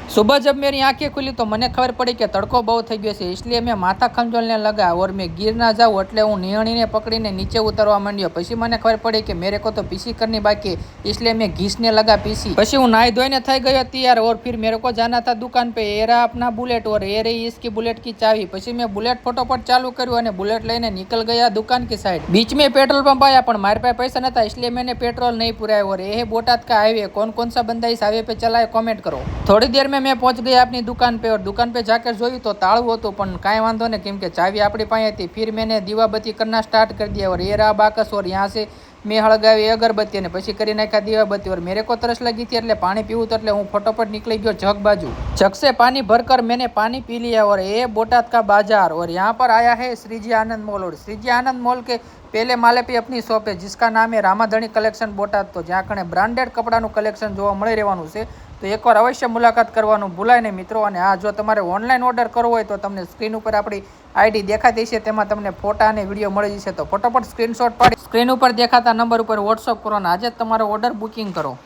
सुबह जब मेरी आंखें खुली तो मैंने खबर पड़ी कि तड़को बहुत થઈ ગયો છે, इसलिए मैं माथा खंजोलने लगा और मैं गिर ना जाऊँ એટલે હું નિયણીને પકડીને નીચે ઉતરવા માંડ્યો। પછી મને ખબર પડી કે मेरे को तो पीसी करनी बाकी, इसलिए मैं घिसने लगा पीसी। પછી હું નાઈ ધોઈને થઈ ગયો तैयार और फिर मेरे को जाना था दुकान पे। ये रहा अपना बुलेट और ये रही इसकी बुलेट की चाबी। પછી मैं बुलेट फटाफट चालू કર્યું અને बुलेट લઈને निकल गया दुकान की साइड। बीच में पेट्रोल पंप आया पर मारे पास पैसा नता, इसलिए मैंने पेट्रोल नहीं पुराया। और ये है बोटाद का हाईवे। कौन कौन सा बंदा इस हाईवे पे चला है कमेंट करो। थोड़ी देर में मैं पहुंच गया अपनी दुकान पे और दुकान पे जाकर જોયું तो તાળું હતું, પણ કાંઈ વાંધો नहीं કેમ કે ચાવી આપણી પાસે હતી। फिर मैंने दीवा बत्ती करना स्टार्ट कर दिया और ये रहा बाकस और यहाँ से मैं हळगावी अगरबत्ती અને પછી કરી નાખ્યા દીવાબત્તી। और मेरे को तरस लगी थी એટલે પાણી પીવું તો એટલે હું ફટોફટ નીકળી ગયો जग बाजू। जग से पानी भरकर मैंने पानी पी लिया और ये बोटाद का बाजार। और यहाँ पर आया है श्रीजी आनंद मॉल। और श्रीजी आनंद मॉल के पहले माले पे अपनी शॉप है जिसका नाम है रामाधणी कलेक्शन बोटाद। तो જ્યાં કણે બ્રાન્ડેડ કપડાનું કલેક્શન જોવા મળી રહેવાનું છે, તો એકવાર અવશ્ય મુલાકાત કરવાનું ભૂલાય નહીં મિત્રો। અને આ જો તમારે ઓનલાઈન ઓર્ડર કરવો હોય તો તમને સ્ક્રીન ઉપર આપણી આઈડી દેખાતી છે, તેમાં તમને ફોટા અને વિડીયો મળી જશે। તો ફટાફટ સ્ક્રીનશોટ પાડી સ્ક્રીન ઉપર દેખાતા નંબર ઉપર વોટ્સઅપ કરો અને આજે જ તમારો ઓર્ડર બુકિંગ કરો।